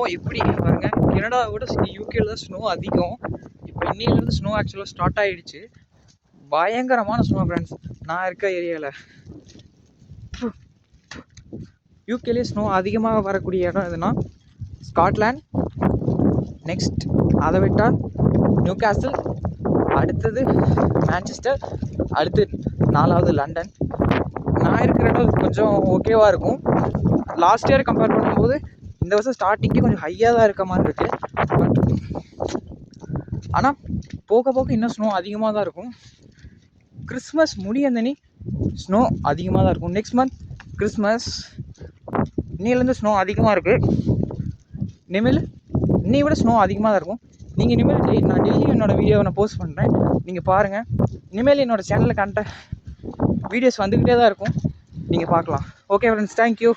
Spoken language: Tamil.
ஸ்னோ எப்படி பாருங்க, கனடாவை விட யூகேல தான் ஸ்னோ அதிகம். இப்போ இன்னிலேருந்து ஸ்னோ ஆக்சுவலாக ஸ்டார்ட் ஆகிடுச்சு. பயங்கரமான ஸ்னோ ஃப்ரெண்ட்ஸ். நான் இருக்க ஏரியாவில் யூகேலேயே ஸ்னோ அதிகமாக வரக்கூடிய இடம் எதுனா ஸ்காட்லாண்ட், நெக்ஸ்ட் அதை விட்டால் நியூ கேசல், அடுத்தது மான்செஸ்டர், அடுத்து 4வது லண்டன். நான் இருக்கிற இடம் கொஞ்சம் ஓகேவாக இருக்கும். லாஸ்ட் இயர் கம்பேர் பண்ணும்போது இந்த வருஷம் ஸ்டார்டிங்கே கொஞ்சம் ஹையாக தான் இருக்க மாதிரி இருக்குது. பட் ஆனால் போக போக இன்னும் ஸ்னோ அதிகமாக தான் இருக்கும். கிறிஸ்மஸ் முடியந்தனி ஸ்னோ அதிகமாக தான் இருக்கும். நெக்ஸ்ட் மந்த் கிறிஸ்மஸ், இன்னிலேருந்து ஸ்னோ அதிகமாக இருக்குது. இனிமேல் இன்னை விட ஸ்னோ அதிகமாக தான் இருக்கும். நீங்கள் இனிமேல் நான் டெய்லி என்னோடய வீடியோவை நான் போஸ்ட் பண்ணுறேன், நீங்கள் பாருங்கள். இனிமேல் என்னோடய சேனலில் வீடியோஸ் வந்துக்கிட்டே தான் இருக்கும், நீங்கள் பார்க்கலாம். Okay friends, thank you.